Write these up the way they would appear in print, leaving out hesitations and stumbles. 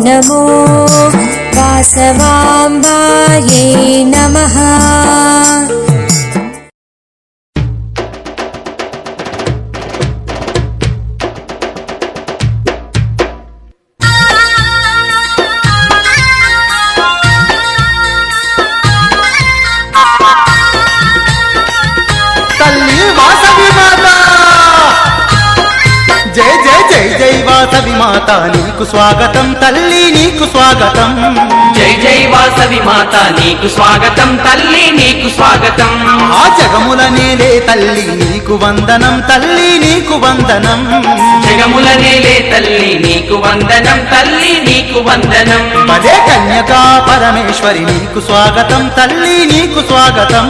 नमो वासवाम्बायै नमः। వాసవి మాత నీకు స్వాగతం తల్లి నీకు స్వాగతం జై జై వాసవి మాత నీకు స్వాగతం తల్లి నీకు స్వాగతం ఆ జగముల నేలే తల్లి నీకు వందనం తల్లి నీకు వందనం జగముల నేలే తల్లి నీకు వందనం తల్లి నీకు వందనం పదే కన్యకా పరమేశ్వరి నీకు స్వాగతం తల్లి నీకు స్వాగతం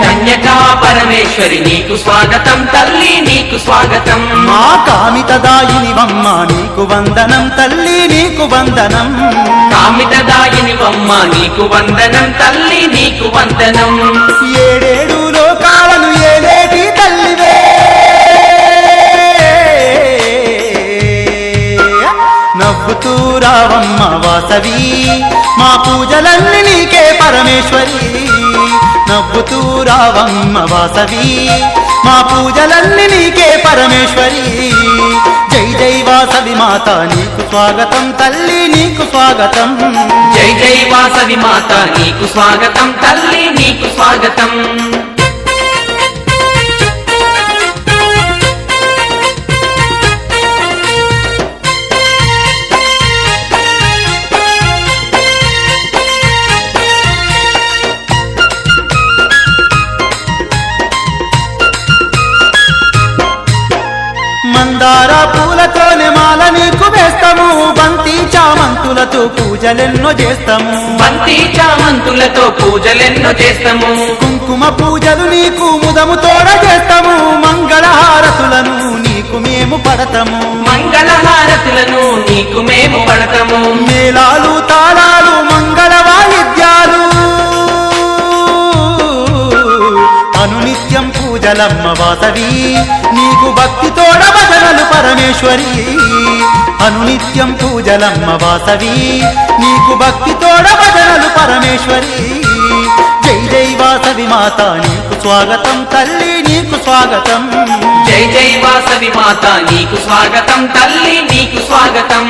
కన్యకా పరమేశ్వరి నీకు స్వాగతం తల్లి నీకు స్వాగతం మా కామితదాయిని వమ్మ నీకు వందనం తల్లి నీకు వందనం కామితదాయిని వమ్మ నీకు వందనం తల్లి నీకు వందనం ఏడేడు లోకాలను ఏలేటి తల్లివే నవ్వుతూ రావమ్మ వాసవి మా పూజలన్నీ నీకే పరమేశ్వరి నవ్వుతూ రావమ్మ వాసవి మా పూజలన్నీ నీకే పరమేశ్వరి జై జై వాసవి మాత నీకు స్వాగతం తల్లి నీకు స్వాగతం జై జై వాసవి మాత నీకు స్వాగతం తల్లి నీకు స్వాగతం మందార పూలతోనే మాల నీకు వేస్తాము బంతి చామంతులతో పూజలెన్నో చేస్తాము బంతి చామంతులతో పూజలెన్నో చేస్తాము కుంకుమ పూజలు నీకు ముదము తోడ చేస్తాము మంగళహారతులను నీకు మేము పడతాము మంగళహారతులను నీకు మేము పడతాము మేళాలు తాళాలు మంగళ వాయిద్యాలు అనునిత్యం పూజలమ్మ వాసవి నీకు భక్తి తోడ భజనలు పరమేశ్వరి అనునిత్యం పూజలమ్మ వాసవి నీకు భక్తి తోడ భజనలు పరమేశ్వరి జై జై వాసవి మాత నీకు స్వాగతం తల్లి నీకు స్వాగతం జై జై వాసవి మాత నీకు స్వాగతం తల్లి నీకు స్వాగతం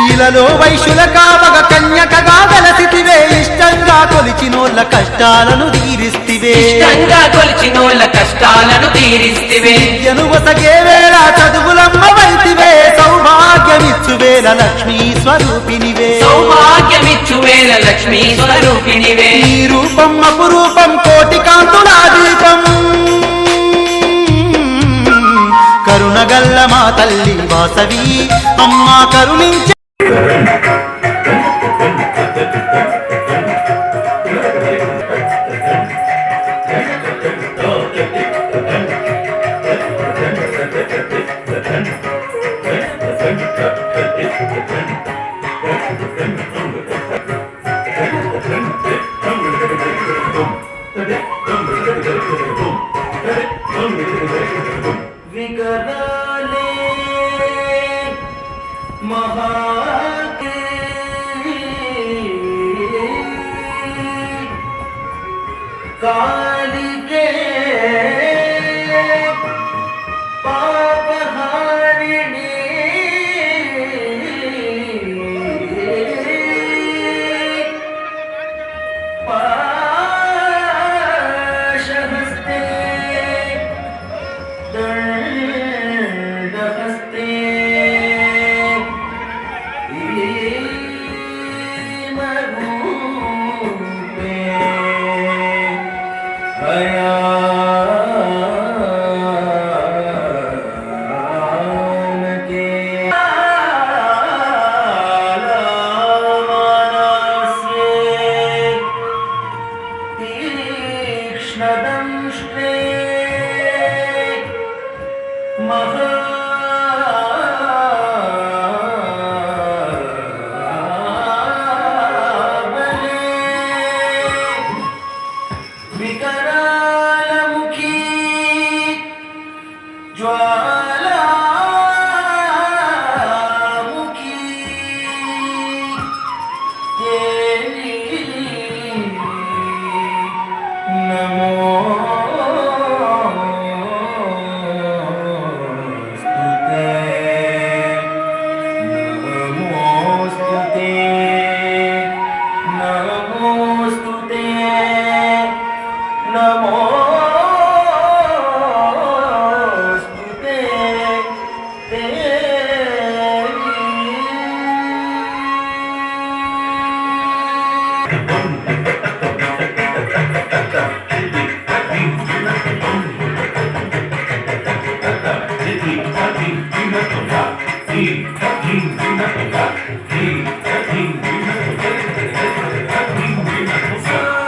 ఇలలో వైశ్యుల కావగ కన్యకగా వెలసితివే ఇష్టంగా కొలిచినోళ్ళ కష్టాలను తీరిస్తివే ఇష్టంగా కొలిచినోళ్ళ కష్టాలను తీరిస్తివే విద్యను వసగే వేళ చదువులమ్మ వైతివే సౌభాగ్యమిచ్చు వేళ లక్ష్మీ స్వరూపినివే సౌభాగ్యమిచ్చు వేళ లక్ష్మీ స్వరూపినివే ఈ రూపం అపురూపం కోటి కాంతులా దీపం కరుణగల్ల మా తల్లి వాసవి అమ్మ కరుణించే వికరాలే మహాకే కాలికే పాపహారిణి పాశహస్తే దళ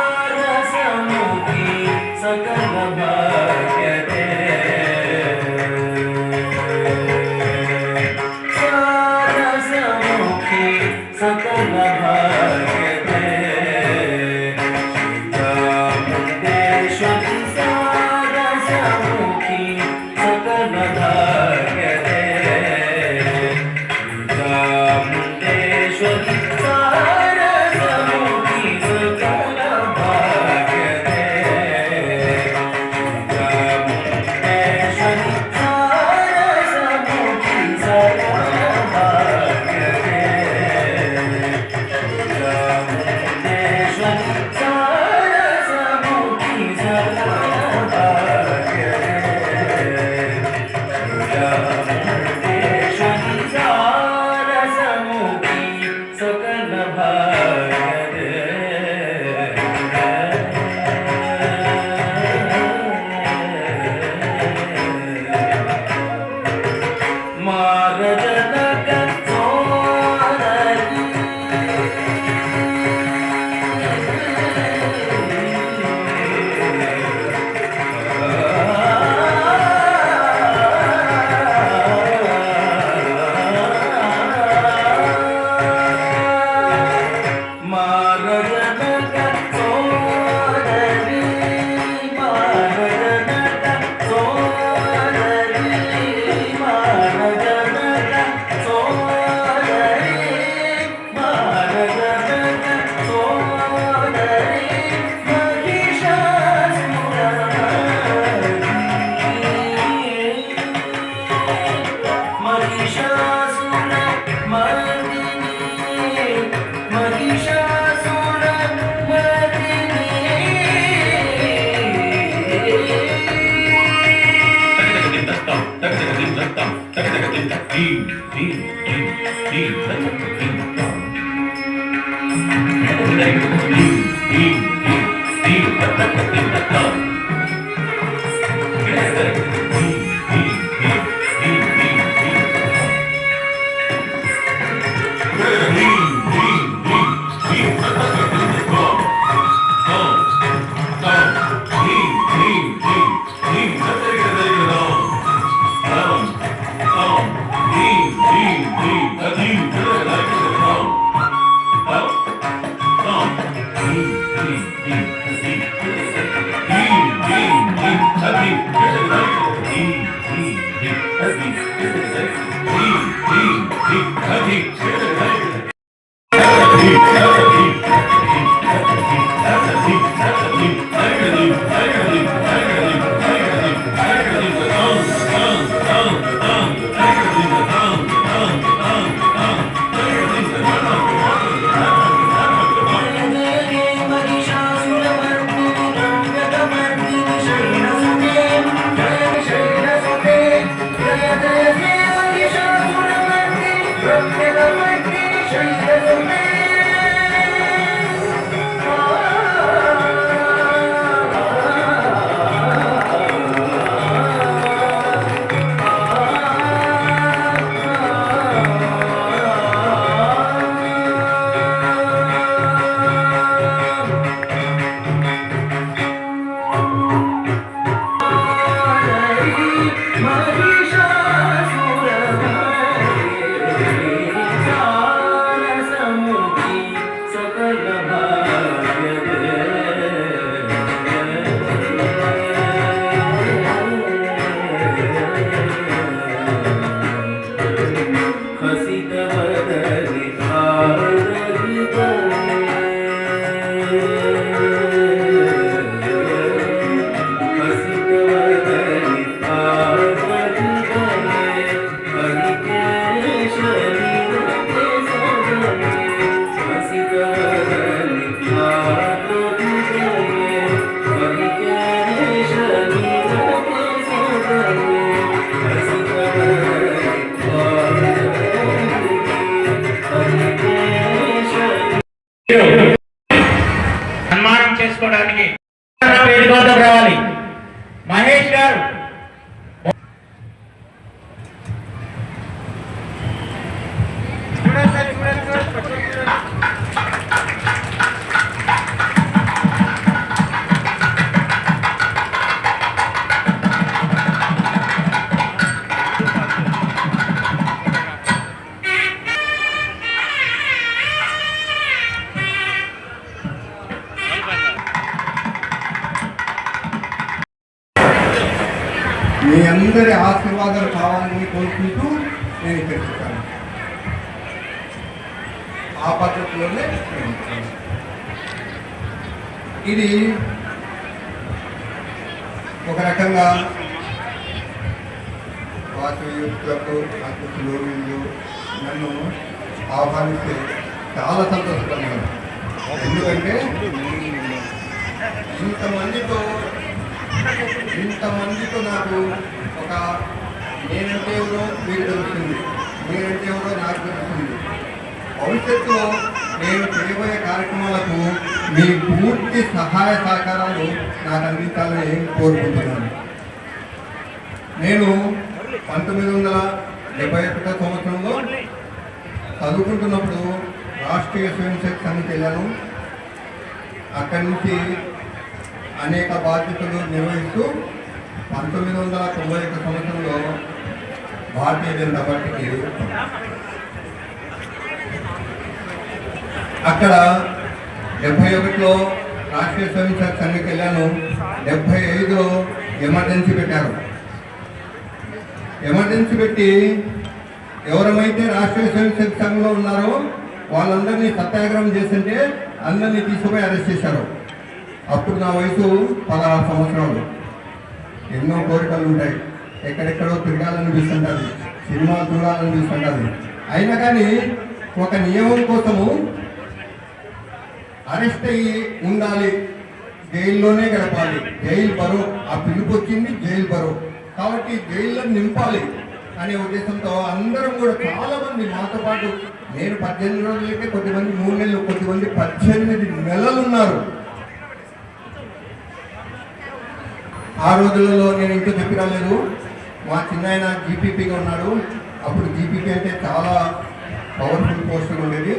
సారసముఖి సకల భాగ్యతే సారసముఖి సకల భాగ్యతే చాముండేశ్వరి సారసముఖి సకల భాగ్యతే చాముండేశ్వరి సారసముఖి సకల భాగ్యతే చాముండేశ్వరి సారసముఖి సకల భాగ్యతే చాముండేశ్వరి సారసముఖి సకల భాగ్యతే చాముండేశ్వరి సారసముఖి సకల భాగ్యతే మారజనక సోదరి మారజనక సోదరి మారజనక సోదరి మారజనక సోదరి మారజనక సోదరి మహిషాసుర మర్దిని మహిషాసుర మర్దిని సన్మానం చేసుకోవడానికి వేదిక వద్దకు రావాలి. మహేష్ గారు చూడండి అందరి ఆశీర్వాదాలు కావాలని కోరుకుంటూ నేను తెలుసుతాను. ఆ పద్ధతిలోనే ఇది ఒక రకంగా వాసయుక్తులకు అతిథులు వీళ్ళు నన్ను ఆహ్వానిస్తే చాలా సంతోషపడ్డాను. ఎందుకంటే ఇంతమందితో నాకు ఒక నేనంటే ఎవరో మీకు తెలుస్తుంది, నేనంటే ఎవరో నాకు తెలుస్తుంది. భవిష్యత్తులో నేను చేయబోయే కార్యక్రమాలకు మీ పూర్తి సహాయ సహకారాలు నాకు అందించాలని కోరుకుంటున్నాను. నేను 1971 సంవత్సరంలో చదువుకుంటున్నప్పుడు రాష్ట్రీయ స్వయంసేవక సంఘకి వెళ్ళాను. అక్కడి నుంచి అనేక బాధ్యతలు నిర్వహిస్తూ 1991 సంవత్సరంలో భారతీయ జనతా పార్టీకి అక్కడ 71లో రాష్ట్రీయ స్వయంసేవక సంఘకి వెళ్ళాను. 75లో ఎమర్జెన్సీ పెట్టారు. ఎమర్జెన్సీ పెట్టి ఎవరమైతే రాష్ట్రీయ స్వయంసేవక సంఘంలో ఉన్నారో వాళ్ళందరినీ సత్యాగ్రహం చేస్తుంటే అందరినీ తీసుకుపోయి అరెస్ట్ చేశారు. అప్పుడు నా వయసు 16 సంవత్సరాలు. ఎన్నో కోరికలు ఉంటాయి, ఎక్కడెక్కడో తిరగాలనిపిస్తుంటుంది, సినిమాలు చూడాలనిపిస్తుంటుంది. అయినా కానీ ఒక నియమం కోసము అరెస్ట్ అయ్యి ఉండాలి, జైల్లోనే గడపాలి. జైలు బరో ఆ పిలుపు వచ్చింది, జైలు బరో కాబట్టి జైల్లో నింపాలి అనే ఉద్దేశంతో అందరం కూడా చాలా మంది మాతో పాటు, నేను 18 రోజులైతే కొద్దిమంది 3 నెలలు, కొద్దిమంది 18 నెలలు ఉన్నారు. ఆ రోజులలో నేను ఇంట్లో చెప్పి రాలేదు. మా చిన్నాయన జీపీపీగా ఉన్నాడు. అప్పుడు జీపీపీ అంటే చాలా పవర్ఫుల్ పోస్టులు ఉండేది.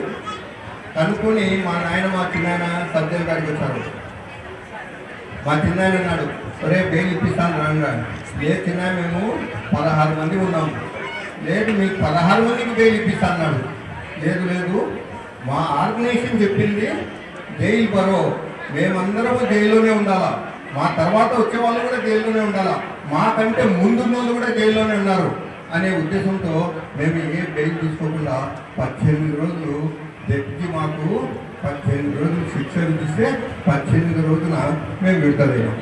కనుక్కొని మా చిన్నాయన సర్జన్ గారికి వచ్చారు. మా చిన్నాయన అన్నాడు, సరే బెయిల్ ఇప్పిస్తాను రాను. లేదు చిన్నాయన, మేము 16 మంది ఉన్నాము. లేదు మీకు 16 మందికి బెయిల్ ఇప్పిస్తా అన్నాడు. లేదు మా ఆర్గనైజేషన్ చెప్పింది జైలు బరో, మేమందరము జైల్లోనే ఉండాలా, మా తర్వాత వచ్చే వాళ్ళు కూడా జైల్లోనే ఉండాలా, మాకంటే ముందున్న వాళ్ళు కూడా జైల్లోనే ఉన్నారు అనే ఉద్దేశంతో మేము ఏ బెయిల్ తీసుకోకుండా 18 రోజులు జడ్జి మాకు 18 రోజులు శిక్ష విధిస్తే 18 రోజున మేము విడుదలయ్యాం.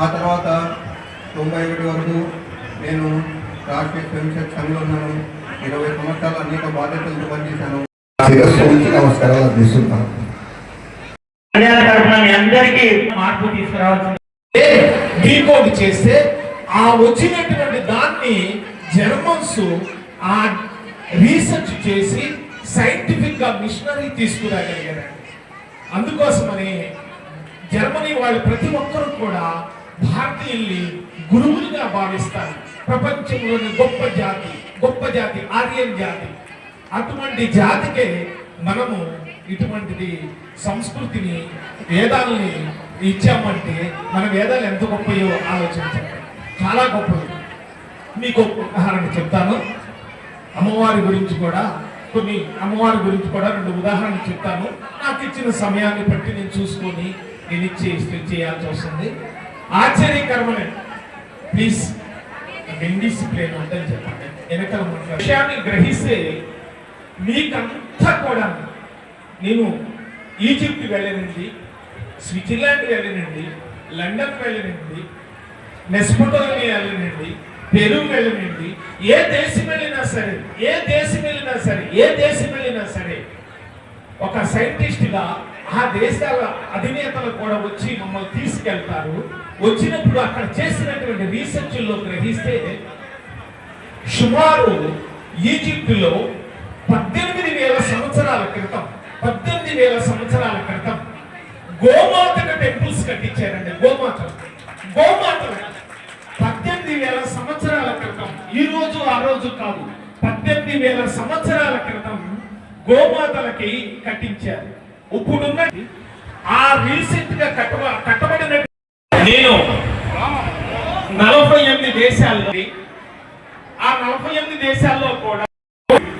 ఆ తర్వాత 91 వరకు నేను రాష్ట్రీయ స్వయంసేవక సంఘంలో ఉన్నాను. 20 సంవత్సరాలు అనేక బాధ్యతలతో పనిచేశాను. నమస్కారాలు అందిస్తున్నాను. తరఫున మీ అందరికీ మార్పు తీసుకురావాల్సింది. డీకోడ్ చేస్తే ఆ వచ్చినటువంటి దాన్ని జర్మన్స్ ఆ రీసెర్చ్ చేసి సైంటిఫిక్ గా మిషనరీ తీసుకురాగలిగారండి. అందుకోసమని జర్మనీ వాళ్ళు ప్రతి ఒక్కరు కూడా భారతీయుల్ని గురువులుగా భావిస్తారు. ప్రపంచంలోని గొప్ప జాతి ఆర్యన్ జాతి. అటువంటి జాతికే మనము ఇటువంటిది సంస్కృతిని, వేదాలని ఇచ్చామంటే మన వేదాలు ఎంత గొప్పయో ఆలోచించండి. చాలా గొప్పది. మీకు ఒక ఉదాహరణ చెప్తాను. అమ్మవారి గురించి కూడా 2 ఉదాహరణలు చెప్తాను. నాకు ఇచ్చిన సమయాన్ని బట్టి నేను చూసుకొని నేను చేయాల్సి వస్తుంది. ఆశ్చర్యకరమైన ప్లీజ్ డిసిప్లిన్ ఉందని చెప్పండి. వెనకాల విషయాన్ని గ్రహిస్తే మీకంతా కూడా, నేను ఈజిప్ట్ వెళ్ళినండి, స్విట్జర్లాండ్ వెళ్ళినండి, లండన్ వెళ్ళినండి, మెస్పోటోమియా వెళ్ళినండి, పెరు వెళ్ళినండి, ఏ దేశం వెళ్ళినా సరే ఒక సైంటిస్ట్గా ఆ దేశాల అధినేతలు కూడా వచ్చి మమ్మల్ని తీసుకెళ్తారు. వచ్చినప్పుడు అక్కడ చేసినటువంటి రీసెర్చ్లో గ్రహిస్తే సుమారు ఈజిప్టులో 18,000 సంవత్సరాల క్రితం గోమాతకు టెంపుల్స్ కట్టించారండి. గోమాతలు 18,000 సంవత్సరాల క్రితం, ఈ రోజు ఆ రోజు కాదు, 18,000 సంవత్సరాల క్రితం గోమాతలకి కట్టించారు. ఇప్పుడున్న ఆ రీసెంట్ గా కట్టబడిన నేను 48 దేశాల్లో, ఆ 48 దేశాల్లో కూడా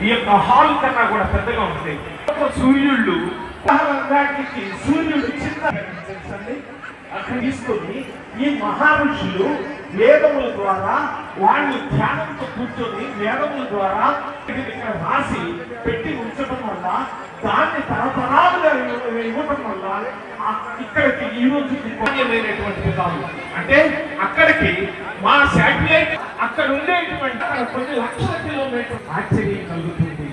ఈ యొక్క హాల్ కన్నా కూడా పెద్దగా ఉంటుంది. సూర్యుడు చిన్న అక్కడ తీసుకొని ఈ మహారుషులు వేదముల ద్వారా వాడిని ధ్యానంతో కూర్చొని వేదముల ద్వారా ఇక్కడ రాసి పెట్టి ఉంచడం వల్ల దాన్ని తరతరాలుగా ఇవ్వటం వల్ల ఇక్కడికి ఈ రోజు లేనటువంటిది కాదు. అంటే అక్కడికి మా శాటిలైట్ అక్కడ ఉండేటువంటి కొన్ని లక్షల కిలోమీటర్ ఆశ్చర్యం కలుగుతుంది.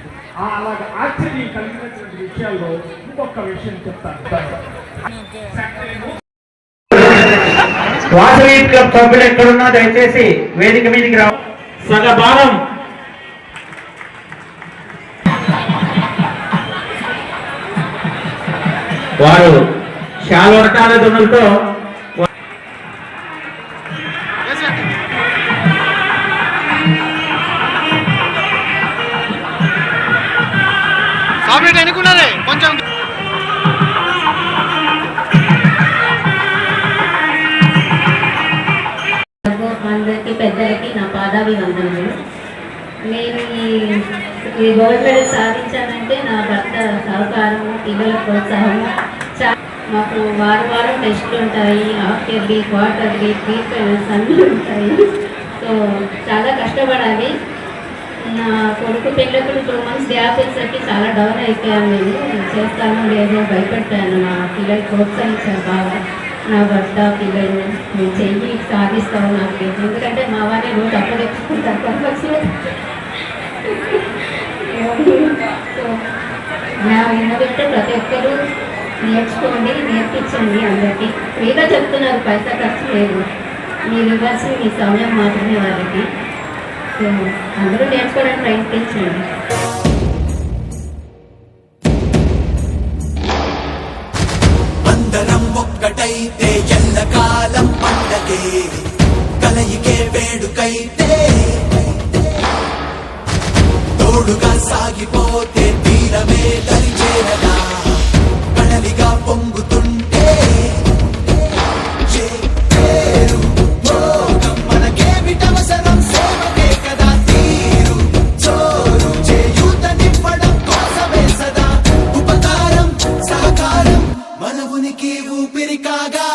అలాగే ఆశ్చర్యం కలిగినటువంటి విషయాల్లో ఇంకొక విషయం చెప్తాను. వాసవి క్లబ్ సభ్యులు ఎక్కడున్నా దయచేసి వేదిక మీదకి రా. సగభాగం వారు శాలవటాల దున్నులతో కొంచెం అందరికీ పెద్దలకి నా పాదాభివందనలు. నేను ఈ గోల్డ్ మెడల్ సాధించానంటే నా భర్త సహకారము, పిల్లల ప్రోత్సాహము. మాకు వారం టెస్టులు ఉంటాయి, హాఫ్ ఇయర్లీ, క్వార్టర్లీ, ప్రీఫైనల్స్ అన్నీ ఉంటాయి. సో చాలా కష్టపడాలి. నా కొడుకు పెళ్ళప్పుడు 2 months గ్యాప్ వచ్చేసరికి చాలా డౌన్ అయిపోయాను. నేను చేస్తాను లేదో భయపడ్డాను. మా పిల్లలు ప్రోత్సహించారు బాగా. నా భర్త పిల్లలు నేను చెయ్యి సాధిస్తావు నాకు లేదు, ఎందుకంటే మా వారిని రోజు అప్పగెచ్చుకుంటారు పర్పస్లో. నా విన్నవింటే ప్రతి ఒక్కరూ నేర్చుకోండి, నేర్పించండి. అందరికీ ఫ్రీగా చెప్తున్నారు, పైసా ఖర్చు లేదు. మీరు ఇవ్వాల్సిన మీ సమయం మాత్రమే వాళ్ళకి. సో అందరూ నేర్చుకోవడానికి ప్రయత్నించండి. అందరం ఒక్కటైతే ఎల్లకాలం పండగే, కలయికే వేడుకైతే తోడుగా సాగిపోతే తీరమే దరిచేరదా, కడలిగా పొంగుతుంటే చేరు భోగం మనకేమిటవసరం, సేవకే కదా తీరు చోరు చేయూతనివ్వడం కోసమే సదా ఉపకారం సహకారం మన ఉనికి ఊపిరి కాగా.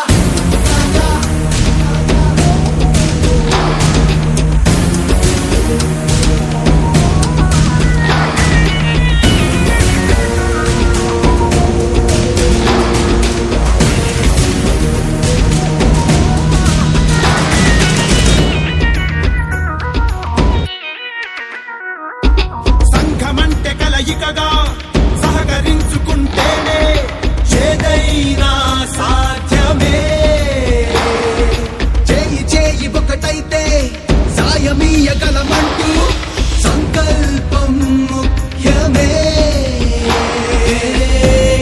సంఘమంటే కలయికగా సహకరించుకుంటేనే ఏదైనా సాధ్యమే. చేయి చేయి ఒకటైతే సాయమీయగలమంటూ సంకల్పం ముఖ్యమే.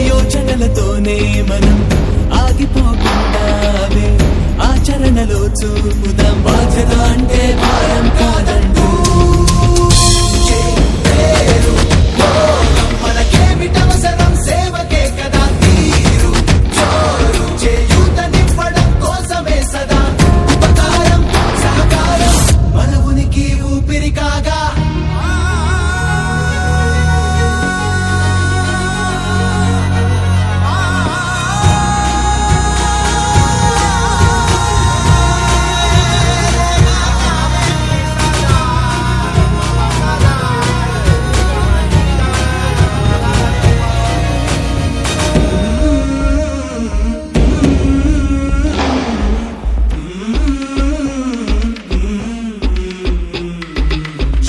యోచనలతోనే మనం ఆగిపోకుండానే ఆచరణలో చూపుదాం. బాధ్యత అంటే భారం కాదంటూ మనకేమిటవసరం, సేవకే కదా తీరు చోరు చేయూతనివ్వడం కోసమే సదా ఉపకారం సహకారం మన ఉనికి ఊపిరి కాగా.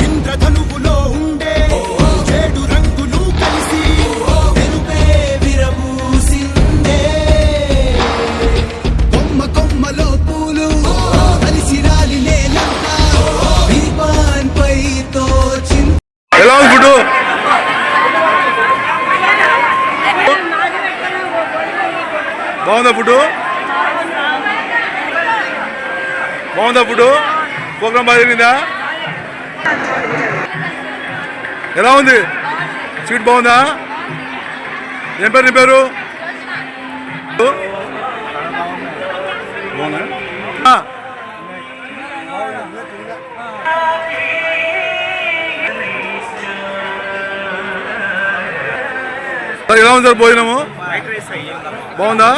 ఇంద్రధనువులో ఉండే 7 రంగులు కలిసి వెలుపే విరబూసిందే. కొమ్మ కొమ్మలో పూలు కలిసి రాలి నేలంతా విరిపాన్పై తోచింది. ఎలా ఉంది ఫుడ్? బాగుందా ఫుడ్? బాగుందా ఫుడ్? ప్రోగ్రామ్ బాగా జరిగిందా? ఎలా ఉంది? స్వీట్ బాగుందా? ఏం పేరు నీ పేరు? బాగుందా? ఎలా ఉంది సార్ భోజనము? బాగుందా?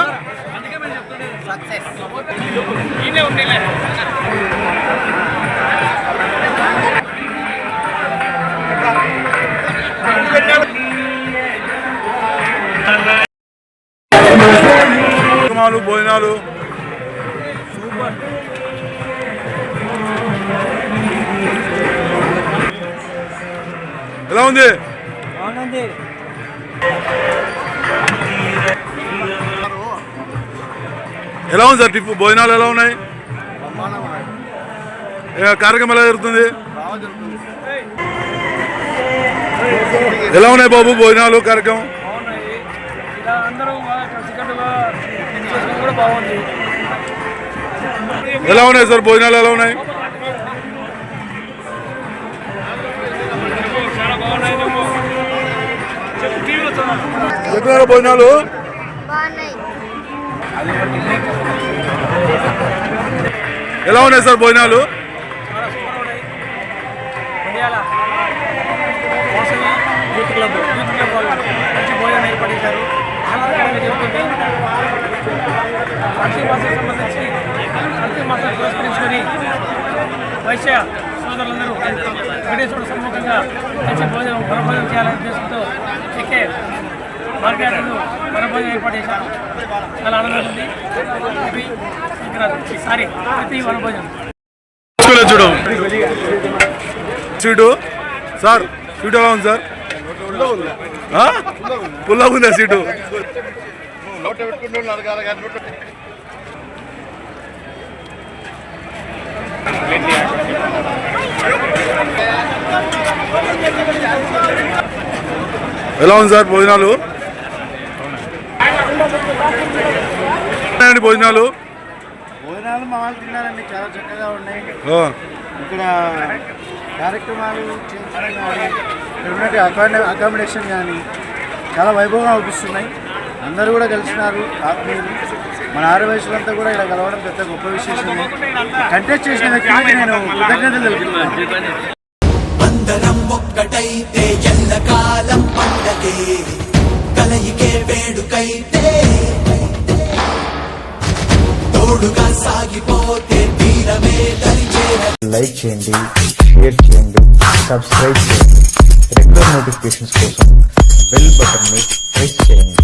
కార్యక్రమాలు భోజనాలు ఎలా ఉంది? ఎలా ఉంది సార్ టిప్పు భోజనాలు ఎలా ఉన్నాయి? కార్యక్రమం ఎలా జరుగుతుంది? ఎలా ఉన్నాయి బాబు భోజనాలు కార్యక్రమం? ఎలా ఉన్నాయి సార్ భోజనాలు ఎలా ఉన్నాయి? ఎక్కడ భోజనాలు ఎలా ఉన్నాయి సార్ భోజనాలు? భోజనం ఏర్పడేశారు. ఆహ్లాదకరంగా జరుగుతుంది. ప్రతి మాసం సంబంధించి ప్రతి మాసం పురస్కరించుకొని వైశ్య సోదరులందరూ వెంకటేశ్వర సన్ముఖంగా మంచి భోజనం వనభోజనం చేయాలనే ఉద్దేశంతో ఎక్కే మార్గాలను వనభోజనం ఏర్పాటు చేశారు. చాలా ఆనందంగా ఉంది. ఈసారి ప్రతి వనభోజనం చూడు సీటు సార్ సీటు ఎలా ఉంది సార్? పుల్లా ఉందా సీటు? ఎలా ఉంది సార్ భోజనాలు? భోజనాలు భోజనాలు మా వాళ్ళు తిన్నారండి. చాలా చక్కగా ఉన్నాయి. ఇక్కడ కార్యక్రమాలు అకామిడేషన్ కానీ చాలా వైభవంగా అవుపిస్తున్నాయి. అందరూ కూడా కలిసినారు ఆత్మీయులు. మన ఆర్యవైశ్యులంతా కూడా ఇలా కలవడం పెద్ద గొప్ప విశేషమే. కంటెస్ట్ చేసిన వ్యక్తికి నేను కృతజ్ఞతలు తెలుపుతున్నాను. అందరం ఒక్కటైతే ఎల్లకాలం పండగే కలయికే వేడుకైతే తోడుగా సాగిపోతే తీరమే దరిచేర. లైక్ చేయండి, షేర్ చేయండి, సబ్స్క్రైబ్ చేయండి. రెగ్యులర్ నోటిఫికేషన్స్ కోసం బెల్ బటన్ ని ప్రెస్ చేయండి.